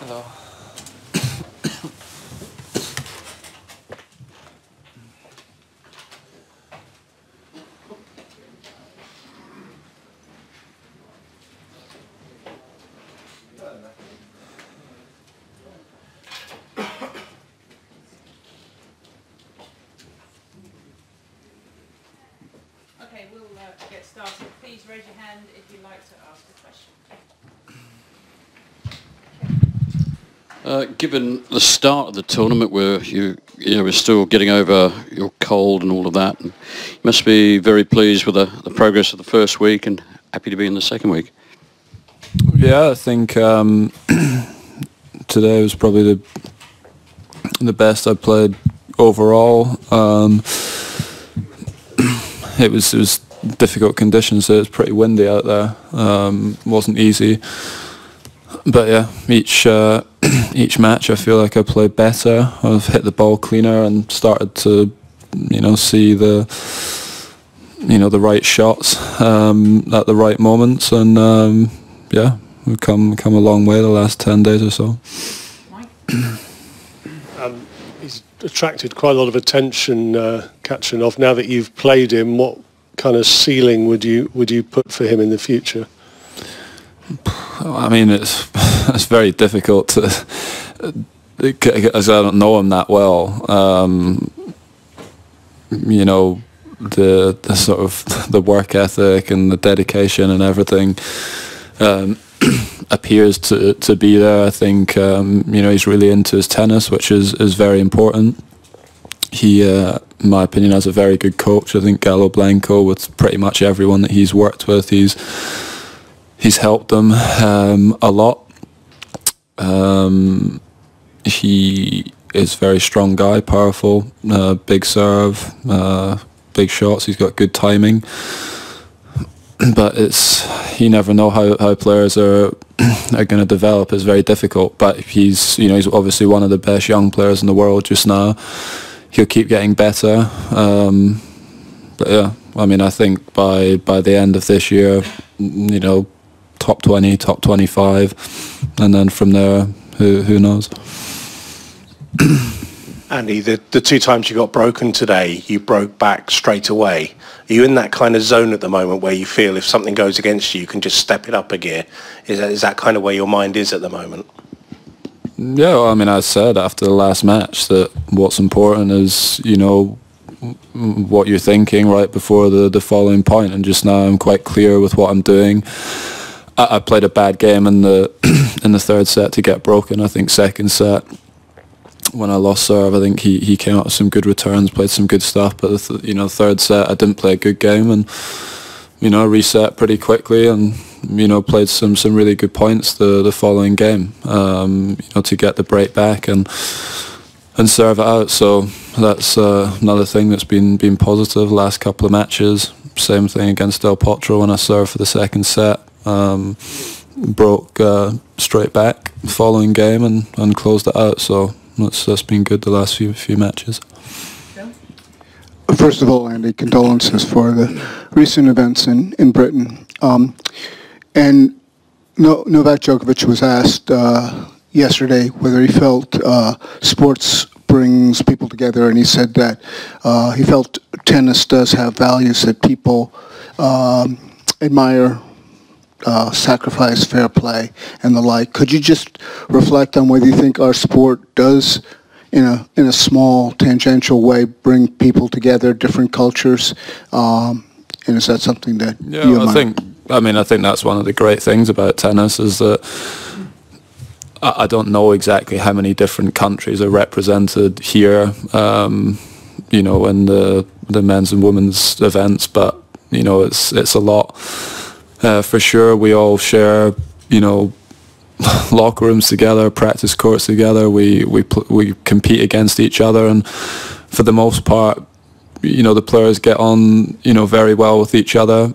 Hello. Okay, we'll get started. Please raise your hand if you'd like to ask a question. Given the start of the tournament where you were still getting over your cold and all of that, and you must be very pleased with the progress of the first week and happy to be in the second week. Yeah, I think today was probably the best I played overall. It was difficult conditions. So it was pretty windy out there. Wasn't easy. But yeah, each match I feel like I played better. I've hit the ball cleaner and started to, see the right shots at the right moments, and yeah, we've come a long way the last 10 days or so. He's attracted quite a lot of attention, Kachanov. Now that you've played him, what kind of ceiling would you put for him in the future? I mean, it's very difficult to, as I don't know him that well. The sort of the work ethic and the dedication and everything appears to be there. I think he's really into his tennis, which is very important. He, in my opinion, has a very good coach. I think Gallo Blanco, with pretty much everyone that he's worked with, he's helped them a lot. He is a very strong guy, powerful, big serve, big shots. He's got good timing. But you never know how players are going to develop. It's very difficult. But he's obviously one of the best young players in the world just now. He'll keep getting better. But yeah, I mean, I think by the end of this year, top 20, top 25, and then from there, who knows? Andy, the two times you got broken today, you broke back straight away. Are you in that kind of zone at the moment where you feel if something goes against you, you can just step it up a gear? Is that kind of where your mind is at the moment? Yeah, well, I mean, I said after the last match that what's important is, what you're thinking right before the following point, and just now I'm quite clear with what I'm doing. I played a bad game in the third set to get broken. I think second set, when I lost serve, I think he came up with some good returns, played some good stuff. But the third set, I didn't play a good game, and reset pretty quickly, and played some really good points the following game. To get the break back and serve it out. So that's another thing that's been positive the last couple of matches. Same thing against Del Potro when I served for the second set. Broke straight back the following game and closed it out. So that's been good the last few matches. First of all, Andy, condolences for the recent events in Britain. And Novak Djokovic was asked yesterday whether he felt sports brings people together, and he said that he felt tennis does have values that people admire, sacrifice, fair play, and the like. Could you just reflect on whether you think our sport does, in a small tangential way, bring people together, different cultures, and is that something that you admire? I think that's one of the great things about tennis is that I don't know exactly how many different countries are represented here, in the men's and women's events, but it's a lot. For sure, we all share, locker rooms together, practice courts together. We compete against each other, and for the most part, the players get on, very well with each other.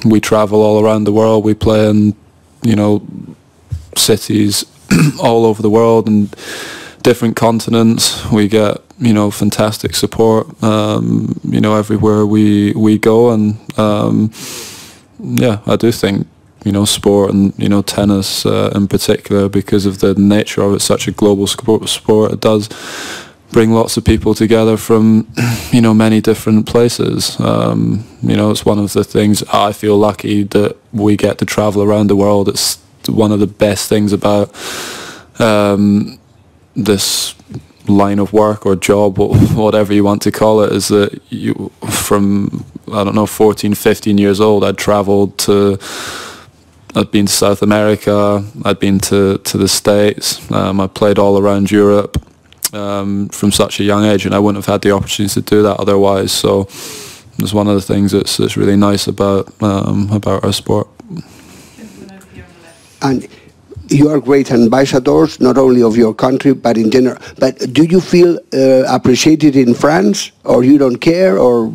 We travel all around the world. We play in, cities all over the world and different continents. We get, fantastic support, everywhere we go. And, yeah, I do think, sport, and tennis in particular, because of the nature of it, such a global sport. It does bring lots of people together from many different places. It's one of the things I feel lucky that we get to travel around the world. It's one of the best things about this line of work or job, whatever you want to call it, is that you, from 14, 15 years old, I'd been to South America, I'd been to the States, I played all around Europe from such a young age, and I wouldn't have had the opportunity to do that otherwise. So it's one of the things that's really nice about our sport. And you are great ambassadors, not only of your country, but in general. But do you feel appreciated in France, or you don't care, or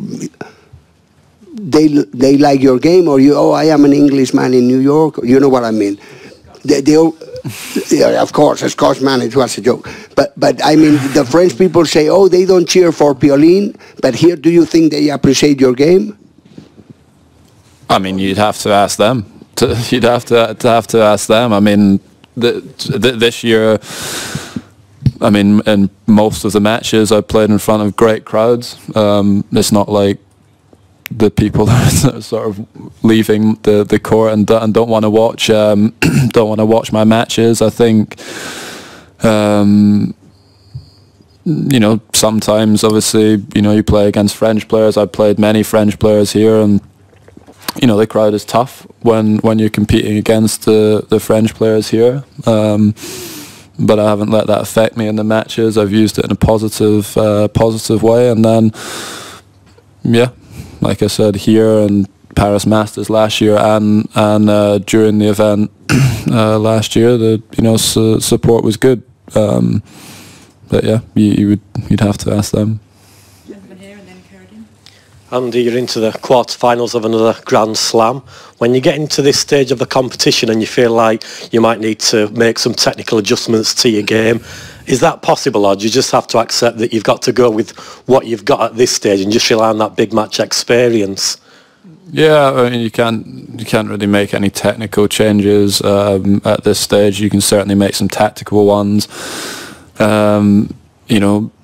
they like your game, or I am an Englishman in New York? You know what I mean? Yeah, of course, man, it was a joke. But I mean, the French people say, they don't cheer for Piolín, but here, do you think they appreciate your game? I mean, you'd have to ask them. You'd have to ask them. I mean, this year, I mean, in most of the matches, I played in front of great crowds. It's not like the people that are sort of leaving the court and don't want to watch my matches. I think sometimes, obviously, you play against French players. I've played many French players here, and the crowd is tough when you're competing against the French players here. But I haven't let that affect me in the matches. I've used it in a positive way, and then like I said, here and Paris Masters last year, and during the event last year, the support was good. But yeah, you'd have to ask them. Andy, you're into the quarterfinals of another Grand Slam. When you get into this stage of the competition and you feel like you might need to make some technical adjustments to your game, is that possible, or do you just have to accept that you've got to go with what you've got at this stage and just rely on that big match experience? Yeah, I mean, you can't really make any technical changes at this stage. You can certainly make some tactical ones.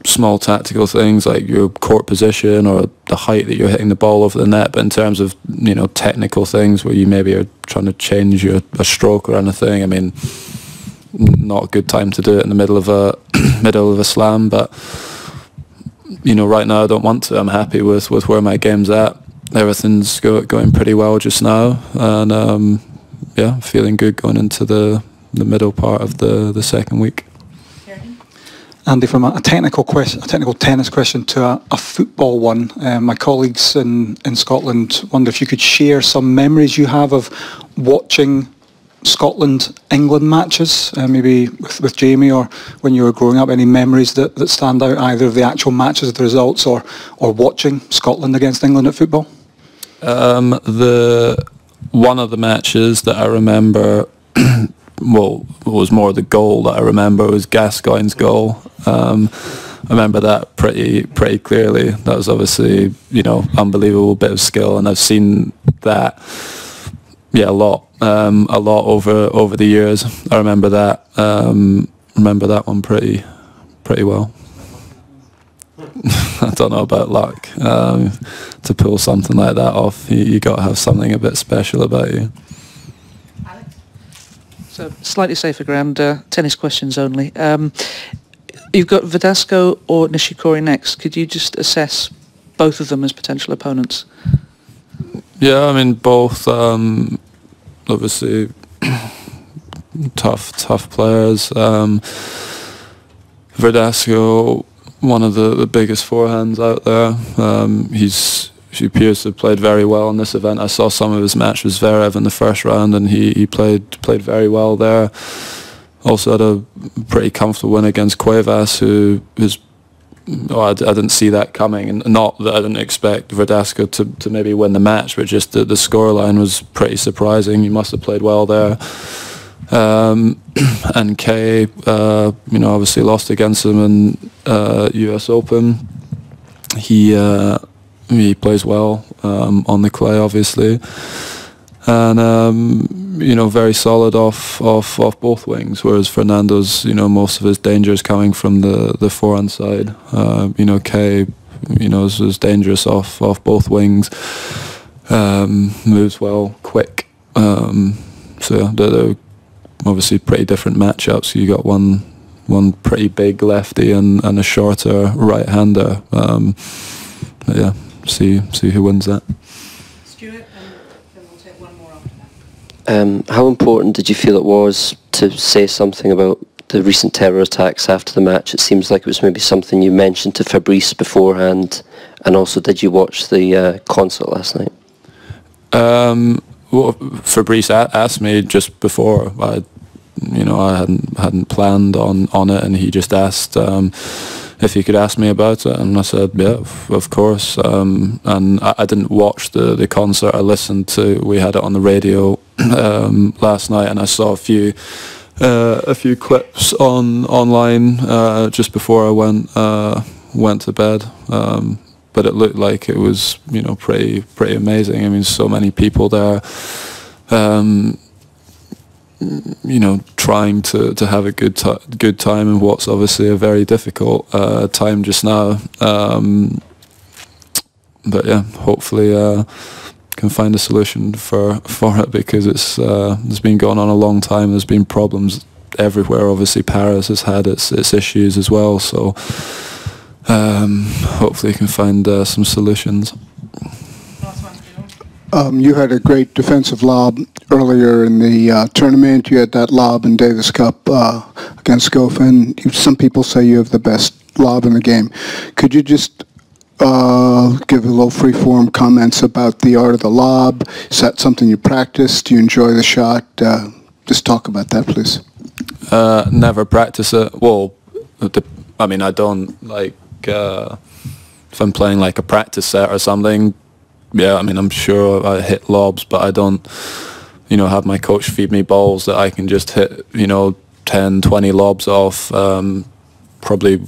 Small tactical things like your court position or the height that you're hitting the ball over the net. But in terms of technical things where you maybe are trying to change a stroke or anything, I mean, not a good time to do it in the middle of a slam. But right now I don't want to. I'm happy with where my game's at. Everything's going pretty well just now, and feeling good going into the middle part of the second week. Andy, from a technical tennis question to a football one, my colleagues in Scotland wonder if you could share some memories you have of watching Scotland-England matches, maybe with Jamie, or when you were growing up, any memories that stand out, either of the actual matches, the results, or watching Scotland against England at football? One of the matches that I remember, well, it was more the goal that I remember, was Gascoigne's goal. I remember that pretty clearly. That was obviously, unbelievable bit of skill, and I've seen that, a lot over the years. I remember that. Remember that one pretty well. I don't know about luck. To pull something like that off, you got to have something a bit special about you. So, slightly safer ground, tennis questions only. You've got Verdasco or Nishikori next. Could you just assess both of them as potential opponents? Yeah, I mean, both obviously tough players. Verdasco, one of the biggest forehands out there. He appears to have played very well in this event. I saw some of his match with Zverev in the first round, and he played very well there. Also had a pretty comfortable win against Cuevas, who is... I didn't see that coming, and not that I didn't expect Verdasco to maybe win the match, but just the scoreline was pretty surprising. He must have played well there. And Kay, obviously lost against him in US Open. He plays well on the clay, obviously, and very solid off both wings, whereas Fernando's, most of his danger is coming from the forehand side. Kay, is dangerous off both wings, moves well, quick. So yeah, they're obviously pretty different matchups. You got one pretty big lefty and a shorter right-hander. But yeah, see who wins that. Stuart, and then we'll take one more after that. How important did you feel it was to say something about the recent terror attacks after the match? It seems like it was maybe something you mentioned to Fabrice beforehand, and also did you watch the concert last night? Well, Fabrice asked me just before. I hadn't planned on it, and he just asked if he could ask me about it, and I said, yeah, of course. And I didn't watch the concert. I listened to. We had it on the radio last night, and I saw a few clips online just before I went to bed. But it looked like it was, pretty amazing. I mean, so many people there, trying to have a good time in what's obviously a very difficult time just now. But yeah, hopefully can find a solution for it, because it's been going on a long time. There's been problems everywhere. Obviously, Paris has had its issues as well. So. Hopefully you can find some solutions. You had a great defensive lob earlier in the tournament. You had that lob in Davis Cup against Goffin. Some people say you have the best lob in the game. Could you just give a little free-form comments about the art of the lob? Is that something you practice? Do you enjoy the shot? Just talk about that, please. Never practice it. Well, I don't like. If I'm playing like a practice set or something, yeah, I'm sure I hit lobs, but I don't, have my coach feed me balls that I can just hit, 10, 20 lobs off. Probably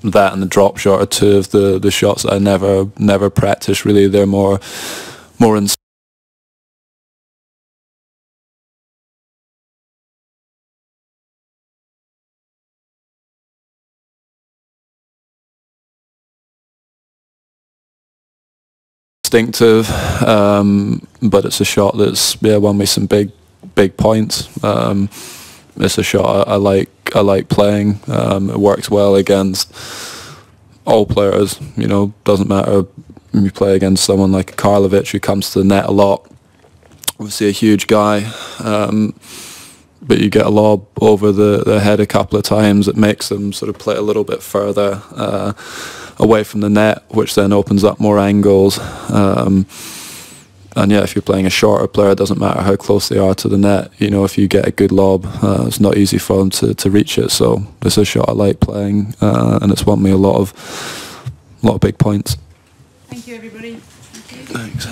that and the drop shot are two of the shots that I never practice really. They're more instinctive, but it's a shot that's won me some big points. It's a shot I like playing. It works well against all players. Doesn't matter if you play against someone like Karlovic, who comes to the net a lot. Obviously a huge guy, but you get a lob over the head a couple of times. It makes them sort of play a little bit further away from the net, which then opens up more angles. And yeah, if you're playing a shorter player, it doesn't matter how close they are to the net. If you get a good lob, it's not easy for them to reach it. So it's a shot I like playing, and it's won me a lot of big points. Thank you, everybody. Thank you. Thanks.